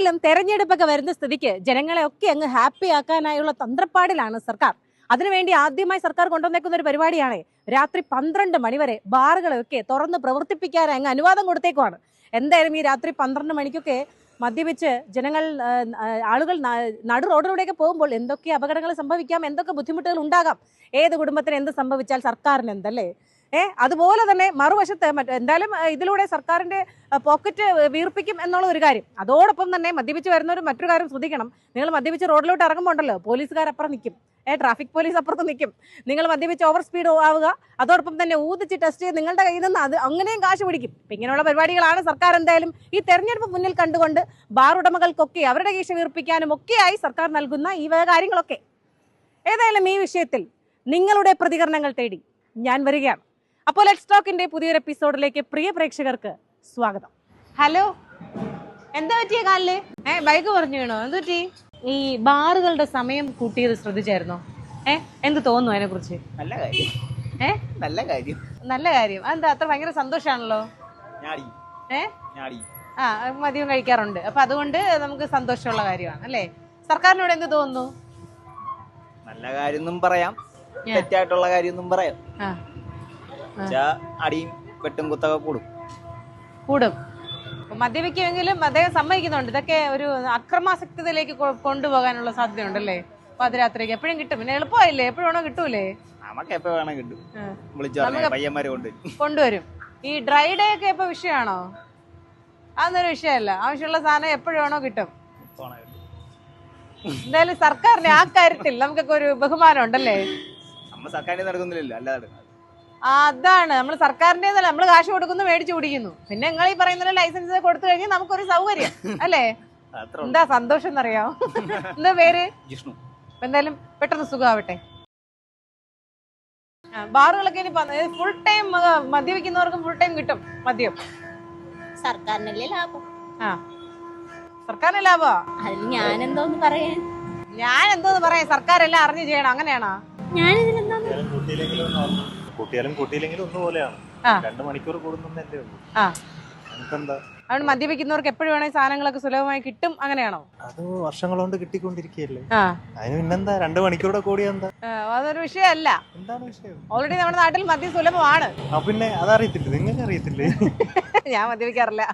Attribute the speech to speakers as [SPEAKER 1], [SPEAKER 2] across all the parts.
[SPEAKER 1] എന്തായാലും തെരഞ്ഞെടുപ്പൊക്കെ വരുന്ന സ്ഥിതിക്ക് ജനങ്ങളെ ഒക്കെ അങ്ങ് ഹാപ്പി ആക്കാനായുള്ള തന്ത്രപ്പാടിലാണ് സർക്കാർ. അതിനുവേണ്ടി ആദ്യമായി സർക്കാർ കൊണ്ടുവന്നേക്കുന്ന ഒരു പരിപാടിയാണ് രാത്രി 12 മണി വരെ ബാറുകളൊക്കെ തുറന്ന് പ്രവർത്തിപ്പിക്കാൻ അങ്ങ് അനുവാദം കൊടുത്തേക്കുവാണ്. എന്തായാലും ഈ രാത്രി 12 മണിക്കൊക്കെ മദ്യപിച്ച് ജനങ്ങൾ ആളുകൾ നടു റോഡിലൂടെയൊക്കെ പോകുമ്പോൾ എന്തൊക്കെ അപകടങ്ങൾ സംഭവിക്കാം, എന്തൊക്കെ ബുദ്ധിമുട്ടുകൾ ഉണ്ടാകാം, ഏത് കുടുംബത്തിന് എന്ത് സംഭവിച്ചാൽ സർക്കാരിന് എന്തല്ലേ. അതുപോലെ തന്നെ മറുവശത്ത് എന്തായാലും ഇതിലൂടെ സർക്കാരിന്റെ പോക്കറ്റ് വീർപ്പിക്കും എന്നുള്ള ഒരു കാര്യം. അതോടൊപ്പം തന്നെ മദ്യപിച്ച് വരുന്നവർ മറ്റൊരു കാര്യം ശ്രദ്ധിക്കണം. നിങ്ങൾ മദ്യപിച്ച് റോഡിലോട്ട് ഇറങ്ങുമ്പോൾ ഉണ്ടല്ലോ, പോലീസുകാരപ്പുറം നിൽക്കും, ട്രാഫിക് പോലീസ് അപ്പുറത്ത് നിൽക്കും. നിങ്ങൾ മദ്യപിച്ച് ഓവർ സ്പീഡ് ആവുക, അതോടൊപ്പം തന്നെ ഊതിച്ച് ടെസ്റ്റ് ചെയ്ത് നിങ്ങളുടെ കയ്യിൽ നിന്ന് അത് അങ്ങനെയും കാശ് പിടിക്കും. ഇപ്പം ഇങ്ങനെയുള്ള പരിപാടികളാണ് സർക്കാർ എന്തായാലും ഈ തെരഞ്ഞെടുപ്പ് മുന്നിൽ കണ്ടുകൊണ്ട് ബാർ ഉടമകൾക്കൊക്കെ അവരുടെ കീശ വീർപ്പിക്കാനും ഒക്കെയായി സർക്കാർ നൽകുന്ന ഈ വക കാര്യങ്ങളൊക്കെ. ഏതായാലും ഈ വിഷയത്തിൽ നിങ്ങളുടെ പ്രതികരണങ്ങൾ തേടി ഞാൻ വരികയാണ്. അപ്പോൾ ലെറ്റ്സ് ടോക്കിന്റെ പുതിയൊരു എപ്പിസോഡിലേക്ക് പ്രിയ പ്രേക്ഷകർക്ക് സ്വാഗതം. ഹലോ, എന്താ പറ്റിയ കാലില്? ബൈക്ക് പറഞ്ഞു വീണോ? എന്ത് പറ്റി? ഈ ബാറുകളുടെ സമയം കൂട്ടിയത് ശ്രദ്ധിച്ചായിരുന്നോ? എന്ത് തോന്നുന്നു അതിനെ കുറിച്ച്?
[SPEAKER 2] നല്ല കാര്യം. നല്ല കാര്യം.
[SPEAKER 1] നല്ല കാര്യം. അതെന്താ അത്ര ഭയങ്കര സന്തോഷാണല്ലോ? മദ്യം കഴിക്കാറുണ്ട്, അപ്പൊ അതുകൊണ്ട് നമുക്ക് സന്തോഷമുള്ള കാര്യമാണ് അല്ലേ? സർക്കാരിനോട് എന്ത് തോന്നുന്നു?
[SPEAKER 2] നല്ല കാര്യം പറയാം, തെറ്റായിട്ടുള്ള കാര്യം പറയാം. അടിയും വെട്ടും കുത്തൊക്കെ കൂടും. മദ്യപിക്കുമെങ്കിലും അദ്ദേഹം സമ്മതിക്കുന്നുണ്ട് ഇതൊക്കെ ഒരു അക്രമാസക്തയിലേക്ക് കൊണ്ടുപോകാനുള്ള സാധ്യതയുണ്ടല്ലേ? പാതിരാത്രിക്ക് എപ്പോഴും കിട്ടും, പിന്നെ എളുപ്പമായില്ലേ, എപ്പോഴും വേണോ കിട്ടൂലേ? നമുക്ക് എപ്പോ വേണം കിട്ടും,
[SPEAKER 1] കൊണ്ടുവരും. ഈ ഡ്രൈ ഡേ ഒക്കെ ഇപ്പൊ വിഷയമാണോ? അതൊന്നൊരു വിഷയമല്ല, ആവശ്യമുള്ള സാധനം എപ്പോഴും വേണോ കിട്ടും. എന്തായാലും സർക്കാരിന്റെ ആ കാര്യത്തിൽ നമുക്കൊക്കെ ഒരു ബഹുമാനം ഉണ്ടല്ലേ?
[SPEAKER 2] സർക്കാരിന്റെ നടക്കുന്നില്ലല്ലോ, അല്ലാതെ
[SPEAKER 1] അതാണ് നമ്മൾ സർക്കാരിന്റെ നമ്മൾ കാശ് കൊടുക്കുന്നു, മേടിച്ചു കുടിക്കുന്നു. പിന്നെ നിങ്ങൾ ഈ പറയുന്ന ലൈസൻസ് കൊടുത്തു കഴിഞ്ഞാൽ നമുക്കൊരു സൗകര്യം അല്ലേ? എന്താ സന്തോഷം എന്നറിയാമോ? എന്താ പേര്? ജിഷ്ണു. എന്തായാലും പെട്ടെന്ന് സുഖമാവട്ടെ. ബാറുകളൊക്കെ ഇനി ഫുൾ ടൈം മദ്യപിക്കുന്നവർക്കും ഫുൾ ടൈം കിട്ടും മദ്യം.
[SPEAKER 3] സർക്കാരിനല്ലേ ലാഭം?
[SPEAKER 1] സർക്കാരിന് ലാഭമാ?
[SPEAKER 3] ഞാൻ എന്തോന്ന് പറയാൻ,
[SPEAKER 1] സർക്കാരെല്ലാം അറിഞ്ഞു ചെയ്യണം, അങ്ങനെയാണോ?
[SPEAKER 4] കൂട്ടിയാലും കൂട്ടിയില്ലെങ്കിലും ഒന്നുപോലെയാണ്. 2 മണിക്കൂർ കൂടുന്നല്ലേ ഉള്ളൂ.
[SPEAKER 1] അതുകൊണ്ട് മദ്യപിക്കുന്നവർക്ക് എപ്പോഴും വേണമെങ്കിൽ സാധനങ്ങളൊക്കെ സുലഭമായി കിട്ടും, അങ്ങനെയാണോ?
[SPEAKER 4] അത് വർഷങ്ങൾ കൊണ്ട് കിട്ടിക്കൊണ്ടിരിക്കുകയല്ലേ, അതിന് പിന്നെന്താ 2 മണിക്കൂറുടെ കൂടിയ എന്താ?
[SPEAKER 1] അതൊരു വിഷയമല്ല.
[SPEAKER 4] എന്താണ് വിഷയം?
[SPEAKER 1] ഓൾറെഡി നമ്മുടെ നാട്ടിൽ മദ്യം സുലഭമാണ്.
[SPEAKER 4] പിന്നെ അതറിയത്തില്ലേ, നിങ്ങൾക്ക് അറിയത്തില്ലേ?
[SPEAKER 1] ഞാൻ മദ്യപിക്കാറില്ല.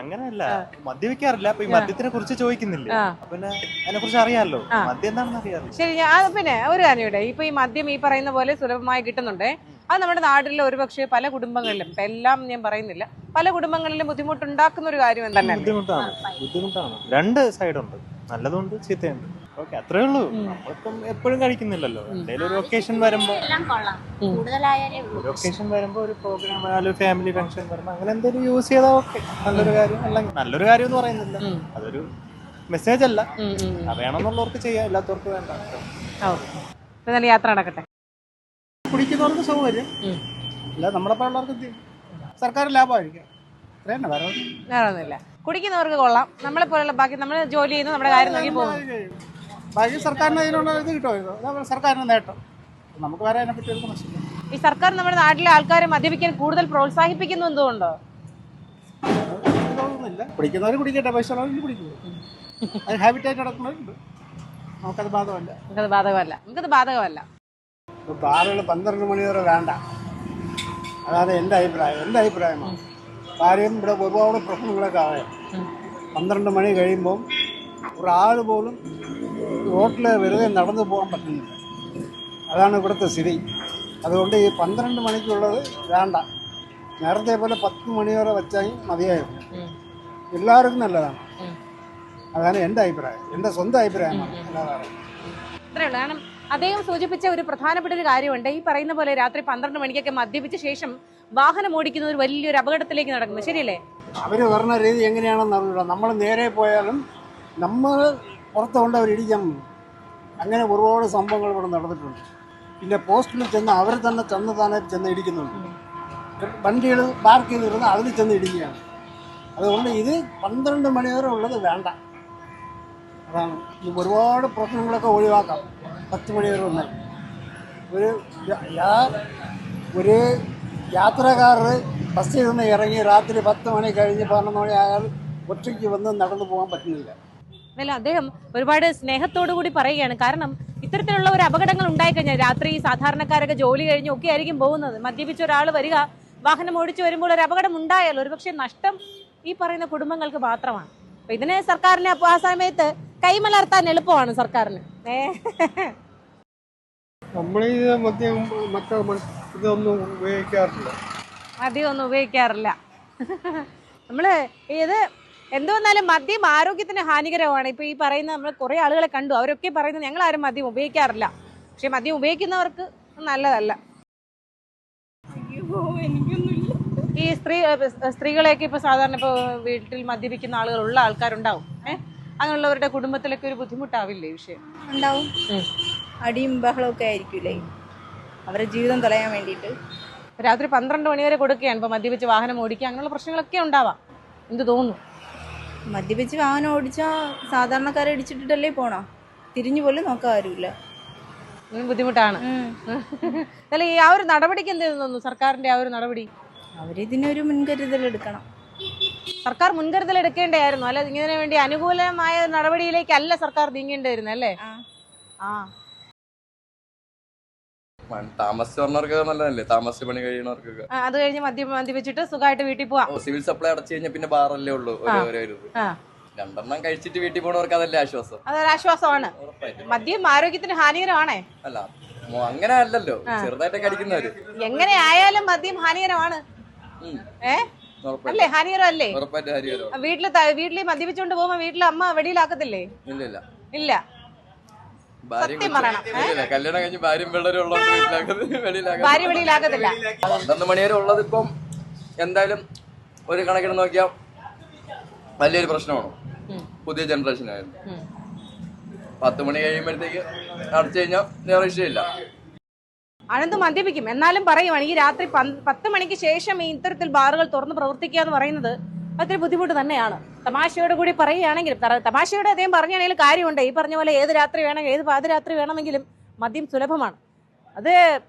[SPEAKER 4] അങ്ങനെയല്ല, മദ്യപിക്കാറില്ല. അപ്പൊ ഈ മദ്യത്തിനെ കുറിച്ച് ചോദിക്കുന്നില്ലേ, പിന്നെ അതിനെ കുറിച്ച് അറിയാമല്ലോ, മദ്യം എന്താണെന്ന് അറിയാമല്ലോ.
[SPEAKER 1] ശരി, പിന്നെ ഒരു കാര്യം ഇവിടെ, ഇപ്പൊ ഈ മദ്യം ഈ പറയുന്ന പോലെ സുലഭമായി കിട്ടുന്നുണ്ട്. അത് നമ്മുടെ നാട്ടിലെ ഒരുപക്ഷെ പല കുടുംബങ്ങളിലും, ഇപ്പൊ എല്ലാം ഞാൻ പറയുന്നില്ല, പല കുടുംബങ്ങളിലും ബുദ്ധിമുട്ടുണ്ടാക്കുന്ന ഒരു കാര്യം തന്നെ.
[SPEAKER 4] ബുദ്ധിമുട്ടാണ്. 2 സൈഡുണ്ട്, നല്ലതുണ്ട് ചീത്തയുണ്ട്. ഓക്കെ, അത്രേ ഉള്ളൂ. നമ്മളിപ്പം എപ്പോഴും കഴിക്കുന്നില്ലല്ലോ. എന്തെങ്കിലും ഒരു ഒക്കേഷൻ വരുമ്പോ ഒരു പ്രോഗ്രാം, ഒരു ഫാമിലി ഫംഗ്ഷൻ വരുമ്പോ അങ്ങനെ എന്തെങ്കിലും യൂസ് ചെയ്താൽ ഓക്കെ, നല്ലൊരു കാര്യം. അല്ലെങ്കിൽ നല്ലൊരു കാര്യം എന്ന് പറയുന്നില്ല, അതൊരു മെസ്സേജ് അല്ല. വേണമെന്നുള്ളവർക്ക് ചെയ്യാം, ഇല്ലാത്തവർക്ക് വേണ്ട.
[SPEAKER 1] യാത്ര നടക്കട്ടെ.
[SPEAKER 5] കുടിക്കുന്നവർക്ക് സൗകര്യം അല്ല, നമ്മളെ പിള്ളേർക്ക് സർക്കാർ ലാഭമായിരിക്കും.
[SPEAKER 1] വേറൊന്നുമില്ല. കുടിക്കുന്നവർക്ക് കൊള്ളാം, നമ്മളെ പോലുള്ള ബാക്കി നമ്മൾ ജോലി ചെയ്യുന്നു, നമ്മുടെ കാര്യം നോക്കി പോകും.
[SPEAKER 5] ബാക്കി സർക്കാരിന് അതിനുള്ള ഇത് കിട്ടുമോ? സർക്കാരിന് നേട്ടം, നമുക്ക് വേറെ അതിനെ പറ്റി ഒരു പ്രശ്നമില്ല.
[SPEAKER 1] ഈ സർക്കാർ നമ്മുടെ നാട്ടിലെ ആൾക്കാരെ മദ്യപിക്കാൻ കൂടുതൽ പ്രോത്സാഹിപ്പിക്കുന്നു എന്തുകൊണ്ടോ?
[SPEAKER 5] തോന്നുന്നില്ല. കുടിക്കുന്നവർ കുടിക്കട്ടെ, പൈസ ഉള്ളവർ കുടിക്കുക. അത് ഹാബിറ്റായിട്ട് നടക്കുന്നവരുണ്ട്, നമുക്കത് ബാധകമല്ല.
[SPEAKER 1] നമുക്കത് ബാധകമല്ല.
[SPEAKER 5] ബാറുകൾ 12 മണി വരെ വേണ്ട, അതാണ് എൻ്റെ അഭിപ്രായമാണ്. കാര്യം ഇവിടെ ഒരുപാട് പ്രശ്നങ്ങളൊക്കെ ആവാം. 12 മണി കഴിയുമ്പം ഒരാൾ പോലും റോട്ടിൽ വെറുതെ നടന്നു പോകാൻ പറ്റുന്നില്ല. അതാണ് ഇവിടുത്തെ സ്ഥിതി. അതുകൊണ്ട് ഈ 12 മണിക്കുള്ളത് വേണ്ട. നേരത്തെ പോലെ 10 മണി വരെ വെച്ചാൽ മതിയായിരുന്നു. എല്ലാവർക്കും നല്ലതാണ്. അതാണ് എൻ്റെ അഭിപ്രായം, എൻ്റെ സ്വന്തം അഭിപ്രായമാണ്.
[SPEAKER 1] കാരണം അദ്ദേഹം സൂചിപ്പിച്ച ഒരു പ്രധാനപ്പെട്ട ഒരു കാര്യമുണ്ട്. ഈ പറയുന്ന പോലെ രാത്രി 12 മണിക്കൊക്കെ മദ്യപിച്ച ശേഷം വാഹനം ഓടിക്കുന്ന ഒരു വലിയൊരു അപകടത്തിലേക്ക് നടക്കുന്നത് ശരിയല്ലേ?
[SPEAKER 5] അവർ പറഞ്ഞ രീതി എങ്ങനെയാണെന്ന് അറിയില്ല. നമ്മൾ നേരെ പോയാലും നമ്മൾ പുറത്ത് കൊണ്ട് അവർ ഇടിക്കാൻ, അങ്ങനെ ഒരുപാട് സംഭവങ്ങൾ ഇവിടെ നടന്നിട്ടുണ്ട്. പിന്നെ പോസ്റ്റിൽ ചെന്ന് അവർ തന്നെ ചെന്ന് ഇടിക്കുന്നുണ്ട്. വണ്ടികൾ പാർക്ക് ചെയ്തിരുന്ന് അതിൽ ചെന്ന് ഇടിക്കുകയാണ്. അതുകൊണ്ട് ഇത് 12 മണി വരെ ഉള്ളത് വേണ്ട. അതാണ് ഈ ഒരുപാട് പ്രശ്നങ്ങളൊക്കെ ഒഴിവാക്കാം. 10 മണി വരെ ഒന്നും ഒരു യാത്രക്കാർ ബസ്സിൽ നിന്ന് ഇറങ്ങി രാത്രി 10 മണി കഴിഞ്ഞ് 12 മണി ആയാൽ ഒറ്റയ്ക്ക് വന്ന് നടന്നു പോകാൻ പറ്റുന്നില്ല.
[SPEAKER 1] അല്ല, അദ്ദേഹം ഒരുപാട് സ്നേഹത്തോടു കൂടി പറയുകയാണ്. കാരണം ഇത്തരത്തിലുള്ള ഒരു അപകടങ്ങൾ ഉണ്ടായിക്കഴിഞ്ഞാൽ രാത്രി സാധാരണക്കാരൊക്കെ ജോലി കഴിഞ്ഞും ഒക്കെ ആയിരിക്കും പോകുന്നത്. മദ്യപിച്ച ഒരാൾ വരിക, വാഹനം ഓടിച്ചു വരുമ്പോൾ ഒരു അപകടം ഉണ്ടായാൽ ഒരുപക്ഷെ നഷ്ടം ഈ പറയുന്ന കുടുംബങ്ങൾക്ക് മാത്രമാണ്. അപ്പൊ ഇതിന് സർക്കാരിനെ ആ സമയത്ത് കൈമലർത്താൻ എളുപ്പമാണ് സർക്കാരിന്.
[SPEAKER 5] നമ്മൾ ഇതൊന്നും ഉപയോഗിക്കാറില്ല.
[SPEAKER 1] മദ്യം ഒന്നും ഉപയോഗിക്കാറില്ല. നമ്മള് ഇത് എന്തുവന്നാലും മദ്യം ആരോഗ്യത്തിന് ഹാനികരമാണ്. ഇപ്പൊ ഈ പറയുന്ന നമ്മൾ കുറെ ആളുകളെ കണ്ടു, അവരൊക്കെ പറയുന്നത് ഞങ്ങൾ ആരും മദ്യം ഉപയോഗിക്കാറില്ല. പക്ഷെ മദ്യം ഉപയോഗിക്കുന്നവർക്ക് നല്ലതല്ല. ഈ സ്ത്രീകളെയൊക്കെ ഇപ്പൊ സാധാരണ ഇപ്പൊ വീട്ടിൽ മദ്യപിക്കുന്ന ആളുകളുള്ള ആൾക്കാരുണ്ടാവും. അങ്ങനെയുള്ളവരുടെ കുടുംബത്തിലൊക്കെ ഒരു ബുദ്ധിമുട്ടാവില്ലേ വിഷയം?
[SPEAKER 6] ഉണ്ടാവും. അടിയും ബഹളവും ഒക്കെ ആയിരിക്കൂലേ അവരുടെ ജീവിതം കളയാൻ വേണ്ടിയിട്ട്.
[SPEAKER 1] രാത്രി 12 മണി വരെ കൊടുക്കുകയാണ് ഇപ്പൊ മദ്യപിച്ച് വാഹനം ഓടിക്കുക, അങ്ങനെയുള്ള പ്രശ്നങ്ങളൊക്കെ ഉണ്ടാവാം. എന്ത് തോന്നുന്നു?
[SPEAKER 6] മദ്യപിച്ച് വാഹനം ഓടിച്ചാൽ സാധാരണക്കാരെ ഇടിച്ചിട്ടിട്ടല്ലേ പോണോ? തിരിഞ്ഞു പോലും നോക്കാൻ ആരുമില്ല.
[SPEAKER 1] ബുദ്ധിമുട്ടാണ്. അല്ല, ഈ ആ ഒരു നടപടിക്ക് എന്ത് തോന്നുന്നു? സർക്കാരിന്റെ ആ ഒരു നടപടി
[SPEAKER 6] അവരിതിനൊരു മുൻകരുതൽ എടുക്കണം.
[SPEAKER 1] സർക്കാർ മുൻകരുതൽ എടുക്കേണ്ടായിരുന്നു. അല്ല, ഇതിനു വേണ്ടി അനുകൂലമായ നടപടിയിലേക്കല്ല സർക്കാർ നീങ്ങേണ്ടിയിരുന്നത് അല്ലേ? ആ,
[SPEAKER 7] താമസിച്ച് പറഞ്ഞവർക്ക് നല്ലതല്ലേ, താമസിച്ച് പണി കഴിയണവർക്കൊക്കെ.
[SPEAKER 1] അത് കഴിഞ്ഞ് മദ്യപിച്ചിട്ട് സുഖമായിട്ട് വീട്ടിൽ പോവാം.
[SPEAKER 7] സിവിൽ സപ്ലൈ അടച്ചു കഴിഞ്ഞാൽ പിന്നെ ബാറല്ലേ ഉള്ളൂ. രണ്ടെണ്ണം കഴിച്ചിട്ട് വീട്ടിൽ പോണവർക്ക് അതല്ലേ ആശ്വാസം.
[SPEAKER 1] അതൊരു ആശ്വാസമാണ്. മദ്യം ആരോഗ്യത്തിന് ഹാനികരമാണേ.
[SPEAKER 7] അല്ല, അങ്ങനെ അല്ലല്ലോ, ചെറുതായിട്ടൊക്കെ അടിക്കുന്നവര്.
[SPEAKER 1] എങ്ങനെ ആയാലും മദ്യം ഹാനികരമാണ്. അല്ലേ? ഹാനികരമല്ലേ?
[SPEAKER 7] ഉറപ്പായിട്ട് ഹാനികരം.
[SPEAKER 1] വീട്ടിൽ മദ്യപിച്ചോണ്ട് പോകുമ്പോ വീട്ടിൽ അമ്മ വെളിയിലാക്കത്തില്ലേ? ഇല്ല. സത്യം പറയണം.
[SPEAKER 7] കല്യാണം കഴിഞ്ഞ് ഭാര്യയും പിള്ളേരും ഉള്ളത്
[SPEAKER 1] ഭാര്യ വെളിയിലാക്കത്തില്ല.
[SPEAKER 7] 12 മണി വരെ ഉള്ളത് ഇപ്പം എന്തായാലും ഒരു കണക്കിന് നോക്കിയാൽ വലിയൊരു പ്രശ്നമാണ് പുതിയ ജനറേഷനായിരുന്നു. 10 മണി കഴിയുമ്പോഴത്തേക്ക് അടച്ചു കഴിഞ്ഞാൽ വേറെ വിഷയമില്ല.
[SPEAKER 1] അനന്ത് മദ്യപിക്കും, എന്നാലും പറയുവാണ് ഈ രാത്രി 10 മണിക്ക് ശേഷം ഈ ഇത്തരത്തിൽ ബാറുകൾ തുറന്ന് പ്രവർത്തിക്കുക എന്ന് പറയുന്നത് അതൊരു ബുദ്ധിമുട്ട് തന്നെയാണ്. തമാശയോട് കൂടി പറയുകയാണെങ്കിൽ, തമാശയോടെ അദ്ദേഹം പറഞ്ഞാണെങ്കിൽ കാര്യമുണ്ട്. ഈ പറഞ്ഞ പോലെ ഏത് രാത്രി വേണമെങ്കിൽ ഏത് പാതിരാത്രി വേണമെങ്കിലും മദ്യം സുലഭമാണ്. അത്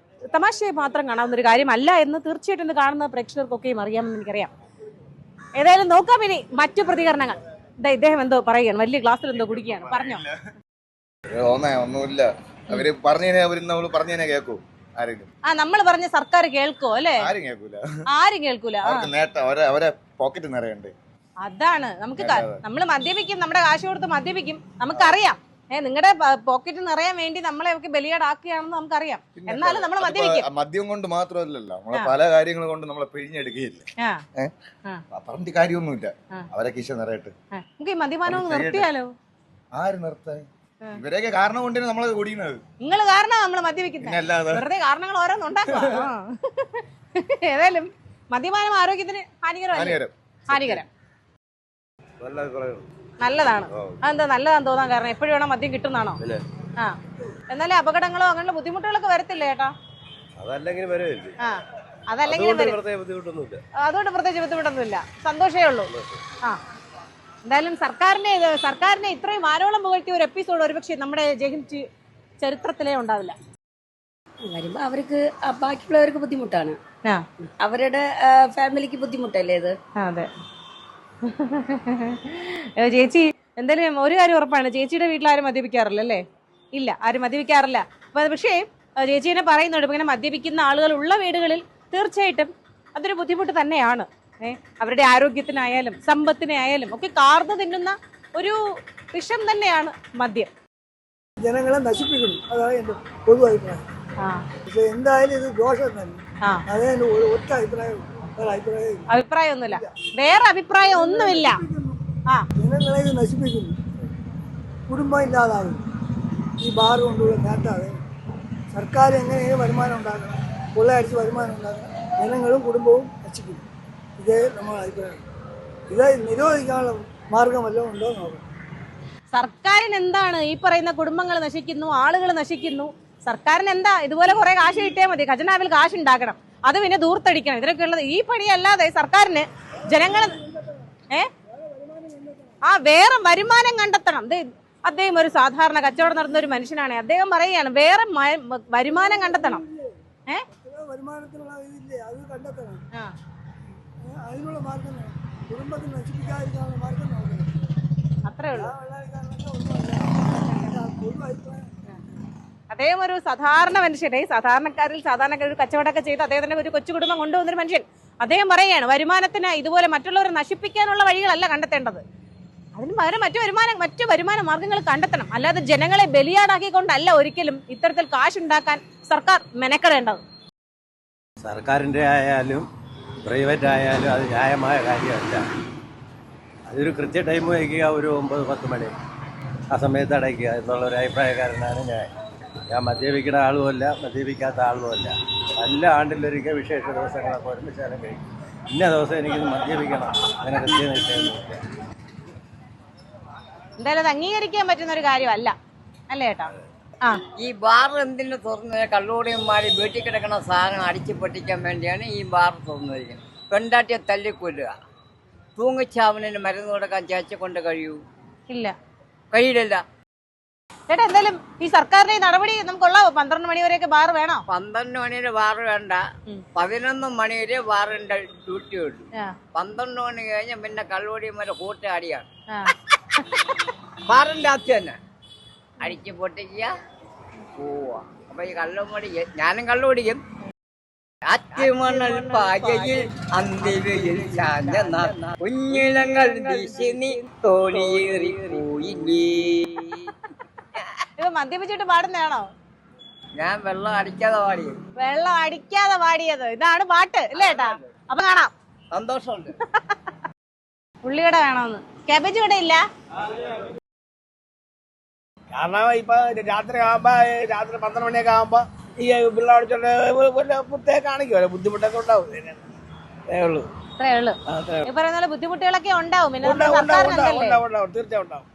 [SPEAKER 1] തമാശയെ മാത്രം കാണാവുന്ന ഒരു കാര്യമല്ല എന്ന് തീർച്ചയായിട്ടും ഇന്ന് കാണുന്ന പ്രേക്ഷകർക്കൊക്കെയും അറിയാമെന്ന് എനിക്കറിയാം. ഏതായാലും നോക്കാം ഇനി മറ്റു പ്രതികരണങ്ങൾ. ഇദ്ദേഹം എന്തോ പറയുകയാണ്, വലിയ ഗ്ലാസ്സിൽ എന്തോ കുടിക്കുകയാണ്. പറഞ്ഞോ.
[SPEAKER 8] ഒന്നുമില്ല, അവര് പറഞ്ഞേ കേക്കൂ.
[SPEAKER 1] നമ്മൾ പറഞ്ഞ സർക്കാർ കേൾക്കോ? അല്ലെ? ആരും കേൾക്കൂല.
[SPEAKER 8] അവരെ പോക്കറ്റ് നിറയണ്ടേ.
[SPEAKER 1] അതാണ് നമുക്ക്. നമ്മൾ മദ്യപിക്കും, നമ്മുടെ കാശ് കൊടുത്ത് മദ്യപിക്കും, നമുക്കറിയാം. നിങ്ങളുടെ പോക്കറ്റ് നിറയാൻ വേണ്ടി നമ്മളെ ഒക്കെ ബലിയാടാക്കുകയാണെന്ന് നമുക്കറിയാം. എന്നാലും നമ്മൾ മദ്യപിക്കും.
[SPEAKER 8] മദ്യം കൊണ്ട് മാത്രമല്ലല്ലോ, നമ്മളെ പല കാര്യങ്ങൾ കൊണ്ട് നമ്മളെ പിഴിഞ്ഞെടുക്കുകയില്ല. പറഞ്ഞിട്ട് കാര്യമൊന്നുമില്ല, അവരെ കിശ നിറയട്ടെ.
[SPEAKER 1] നമുക്ക് ഈ മദ്യപാനം നിർത്തിയാലോ?
[SPEAKER 8] ആര് നിർത്താൻ? ഇവരെയൊക്കെ കാരണം കൊണ്ടാണ് നമ്മളത് കുടിക്കുന്നത്.
[SPEAKER 1] നിങ്ങൾ കാരണം നമ്മൾ മദ്യപിക്കുന്നത്. വെറുതെ കാരണങ്ങൾ ഓരോന്നും ഉണ്ടാക്കുക. ഏതായാലും മദ്യപാനം ആരോഗ്യത്തിന് ഹാനികരം. നല്ലതാണ്. അതെന്താ നല്ലതാന്ന് തോന്നാൻ കാരണം? എപ്പോഴും വേണം മദ്യം കിട്ടുന്നാണോ? എന്നാലേ അപകടങ്ങളോ അങ്ങനെയുള്ള ബുദ്ധിമുട്ടുകളൊക്കെ വരത്തില്ല ചേട്ടാ? അതുകൊണ്ട് പ്രത്യേകിച്ച് ബുദ്ധിമുട്ടൊന്നുമില്ല, സന്തോഷമേ ഉള്ളൂ. എന്തായാലും സർക്കാരിനെ ഇത്രയും ആരോളം പുകഴ്ത്തിയ ഒരു എപ്പിസോഡ് ഒരുപക്ഷെ നമ്മുടെ ജയ്ഹിന്ദ് ചരിത്രത്തിലേ ഉണ്ടാവില്ല.
[SPEAKER 9] വരുമ്പോ അവർക്ക് ബാക്കിയുള്ളവർക്ക് ബുദ്ധിമുട്ടാണ്, അവരുടെ ഫാമിലിക്ക് ബുദ്ധിമുട്ടല്ലേ ഇത്.
[SPEAKER 1] അതെ. ചേച്ചി എന്തായാലും ഒരു കാര്യം ഉറപ്പാണ്, ചേച്ചിയുടെ വീട്ടിൽ ആരും മദ്യപിക്കാറില്ല അല്ലേ? ഇല്ല, ആരും മദ്യപിക്കാറില്ല. അപ്പൊ പക്ഷേ ചേച്ചീനെ പറയുന്നുണ്ട്, ഇങ്ങനെ മദ്യപിക്കുന്ന ആളുകൾ ഉള്ള വീടുകളിൽ തീർച്ചയായിട്ടും അതൊരു ബുദ്ധിമുട്ട് തന്നെയാണ്. അവരുടെ ആരോഗ്യത്തിനായാലും സമ്പത്തിനായാലും ഒക്കെ കാർന്നു തിന്നുന്ന ഒരു വിഷം തന്നെയാണ് മദ്യം.
[SPEAKER 10] ജനങ്ങളെ നശിപ്പിക്കുന്നു, അതാണ് എന്റെ പൊതു അഭിപ്രായം. പക്ഷെ എന്തായാലും ഇത് ദോഷം തന്നെ. അതേ ഒറ്റ
[SPEAKER 1] അഭിപ്രായമൊന്നുമില്ല, വേറെ അഭിപ്രായം ഒന്നുമില്ല.
[SPEAKER 10] ജനങ്ങളെ ഇത് നശിപ്പിക്കുന്നു, കുടുംബം ഇല്ലാതാകും. ഈ ബാർ കൊണ്ടുള്ള നേട്ടാതെ സർക്കാർ എങ്ങനെ വരുമാനം ഉണ്ടാക്കണം, കൊള്ളയടിച്ച് വരുമാനം ഉണ്ടാക്കണം, ജനങ്ങളും കുടുംബവും നശിപ്പിക്കും. ഇതേ നമ്മുടെ അഭിപ്രായം. ഇത് നിരോധിക്കാനുള്ള മാർഗം വല്ലതും ഉണ്ടോ നോക്കണം.
[SPEAKER 1] സർക്കാരിന് എന്താണ് ഈ പറയുന്ന കുടുംബങ്ങൾ നശിക്കുന്നു, ആളുകൾ നശിക്കുന്നു, സർക്കാരിന് എന്താ? ഇതുപോലെ കുറെ കാശ് കിട്ടിയാൽ മതി, ഖജനാവിൽ കാശ് ഉണ്ടാക്കണം, അത് പിന്നെ ദൂർത്തടിക്കണം. ഇതിനൊക്കെ ഉള്ളത് ഈ പണിയല്ലാതെ സർക്കാരിന് ജനങ്ങൾ വേറെ വരുമാനം കണ്ടെത്തണം. അദ്ദേഹം ഒരു സാധാരണ കച്ചവടം നടന്ന ഒരു മനുഷ്യനാണ്. അദ്ദേഹം പറയുകയാണ് വേറെ വരുമാനം കണ്ടെത്തണം.
[SPEAKER 10] വരുമാനത്തിനുള്ള ഇതില്ലേ, അത് കണ്ടെത്തണം. അതിനുള്ള മാർഗം കുടുംബത്തിന് നശിപ്പിക്കാതിരിക്കാനുള്ള മാർഗം നോക്കുന്നത്.
[SPEAKER 2] അത്രേ ഉള്ളൂ.
[SPEAKER 10] പൊതുവായിട്ടുള്ള
[SPEAKER 2] അദ്ദേഹം ഒരു സാധാരണ മനുഷ്യനെ, സാധാരണക്കാരിൽ ഒരു കച്ചവടമൊക്കെ ചെയ്ത് അദ്ദേഹത്തിന്റെ ഒരു കൊച്ചു കുടുംബം കൊണ്ടുവന്നൊരു മനുഷ്യൻ. അദ്ദേഹം പറയുകയാണ് വരുമാനത്തിന് ഇതുപോലെ മറ്റുള്ളവരെ നശിപ്പിക്കാനുള്ള വഴികളല്ല കണ്ടെത്തേണ്ടത്, അതിന് പകരം മറ്റു വരുമാന മാർഗങ്ങൾ കണ്ടെത്തണം. അല്ലാതെ ജനങ്ങളെ ബലിയാടാക്കിക്കൊണ്ടല്ല ഒരിക്കലും ഇത്തരത്തിൽ കാശുണ്ടാക്കാൻ സർക്കാർ മെനക്കെടേണ്ടത്.
[SPEAKER 11] സർക്കാരിൻ്റെ ആയാലും പ്രൈവറ്റ് ആയാലും അത് ന്യായമായ കാര്യമല്ല. അതൊരു കൃത്യ ടൈം വയ്ക്കുക, ഒരു 9-10 മണി ആ സമയത്ത് അടയ്ക്കുക എന്നുള്ളൊരു അഭിപ്രായക്കാരനാണ് ഞാൻ മദ്യപിക്കുന്ന ആളുമല്ല, മദ്യപിക്കാത്ത ആളുമല്ല. നല്ല ആണ്ടിലൊരിക്കൽ വിശേഷ ദിവസങ്ങളൊക്കെ ഒരുമിച്ചാലും കഴിക്കും. ഇന്ന ദിവസം എനിക്കിത് മദ്യപിക്കണം അങ്ങനെ കൃത്യനിഷ്ഠയൊന്നുമില്ല.
[SPEAKER 2] എന്തായാലും അത് അംഗീകരിക്കാൻ പറ്റുന്ന ഒരു കാര്യമല്ല, അല്ലേ ഏട്ടാ?
[SPEAKER 12] ഈ ബാർ എന്തിനു തുറന്നത്? കള്ളുകൂടിയന്മാര് വീട്ടിൽ കിടക്കുന്ന സാധനം അടിച്ചു പൊട്ടിക്കാൻ വേണ്ടിയാണ് ഈ ബാർ തുറന്നിരിക്കുന്നത്. പെണ്ടാട്ടിയെ തല്ലിക്കൊല്ലുക, തൂങ്ങിച്ചാവലിന് മരുന്ന് കൊടുക്കാൻ ചേച്ചി കൊണ്ട് കഴിയൂ?
[SPEAKER 2] ഇല്ല,
[SPEAKER 12] കഴിയില്ല.
[SPEAKER 2] ചേട്ടാ എന്തായാലും ഈ സർക്കാരിന്റെ ഈ നടപടി നമുക്കുള്ളാവോ? 12 മണി വരെയൊക്കെ ബാർ വേണോ?
[SPEAKER 12] 12 മണിവരെ ബാർ വേണ്ട, 11 മണി വരെ ബാറിന്റെ ഡ്യൂട്ടി ഉള്ളൂ. 12 മണി കഴിഞ്ഞ പിന്നെ കള്ളുകൂടിയന്മാരെ കൂട്ടാടിയാണ്. ബാറിന്റെ അകത്ത് തന്നെ അടിച്ചു പൊട്ടിക്കുക, പോവാ. അപ്പൊ ഈ കള്ളുമടി ഞാനും കള്ളു കുടിക്കും. അച്ചുമണൽ പാചയിൽ അന്തിവയിൽ കുഞ്ഞിളങ്ങൾ ദിശിനി തോണിയേറി പോയില്ലേ.
[SPEAKER 2] ഇത് മദ്യപിച്ചിട്ട് പാടുന്നതാണോ?
[SPEAKER 12] ഞാൻ വെള്ളം അടിക്കാതെ പാടിയത്.
[SPEAKER 2] വെള്ളം അടിക്കാതെ പാടിയത് ഇതാണ് പാട്ട്, അല്ലേ ഏട്ടാ? അപ്പൊ കാണാം.
[SPEAKER 12] സന്തോഷമുണ്ട്.
[SPEAKER 2] ഉള്ളികട വേണമെന്ന്. കാബേജ് കട ഇല്ല?
[SPEAKER 5] കാരണം ഇപ്പൊ രാത്രി 12 മണിയൊക്കെ ആകുമ്പോ ഈ പിള്ളേർ കാണിക്കുമല്ലോ, ബുദ്ധിമുട്ടൊക്കെ ഉണ്ടാവും.
[SPEAKER 2] അത്രേ ഉള്ളൂ. ഈ പറയുന്ന പോലെ ബുദ്ധിമുട്ടുകളൊക്കെ ഉണ്ടാവും.
[SPEAKER 5] തീർച്ചയായും ഉണ്ടാവും.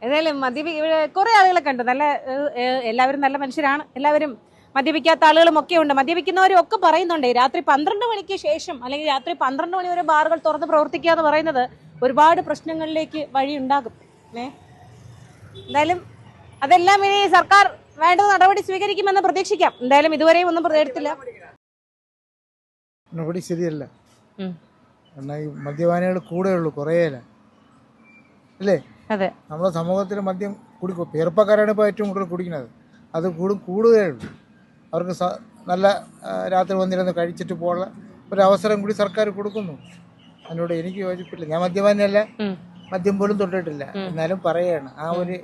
[SPEAKER 2] ഏതായാലും കുറെ ആളുകളൊക്കെ ഉണ്ട്, നല്ല എല്ലാവരും നല്ല മനുഷ്യരാണ്. എല്ലാവരും മദ്യപിക്കാത്ത ആളുകളും ഒക്കെ ഉണ്ട്. മദ്യപിക്കുന്നവരും ഒക്കെ പറയുന്നുണ്ട് രാത്രി 12 മണിക്ക് ശേഷം അല്ലെങ്കിൽ രാത്രി 12 മണി വരെ ബാറുകൾ തുറന്ന് പ്രവർത്തിക്കുക എന്ന് പറയുന്നത് ഒരുപാട് പ്രശ്നങ്ങളിലേക്ക് വഴിയുണ്ടാകും. എന്തായാലും അതെല്ലാം ഇനി സർക്കാർ വേണ്ട നടപടി സ്വീകരിക്കുമെന്ന് പ്രതീക്ഷിക്കാം. എന്തായാലും ഇതുവരെയും ഒന്നും എടുത്തില്ല.
[SPEAKER 13] നടപടി ശരിയല്ല. എന്നാൽ ഈ മദ്യപാനികൾ കൂടെയുള്ളൂ, കുറേയല്ല അല്ലേ?
[SPEAKER 2] അതെ,
[SPEAKER 13] നമ്മുടെ സമൂഹത്തിൽ മദ്യം കുടിക്കും. ചെറുപ്പക്കാരാണ് ഇപ്പോൾ ഏറ്റവും കൂടുതൽ കുടിക്കുന്നത്. അത് കൂടുകയുള്ളൂ. അവർക്ക് നല്ല രാത്രി വന്നിരുന്ന് കഴിച്ചിട്ട് പോകാനുള്ള ഒരു അവസരം കൂടി സർക്കാർ കൊടുക്കുന്നു. അതിനോട് എനിക്ക് യോജിപ്പില്ല. ഞാൻ മദ്യപാനിയല്ല, മദ്യം പോലും തൊട്ടിട്ടില്ല. എന്നാലും പറയുകയാണ് ആ ഒരു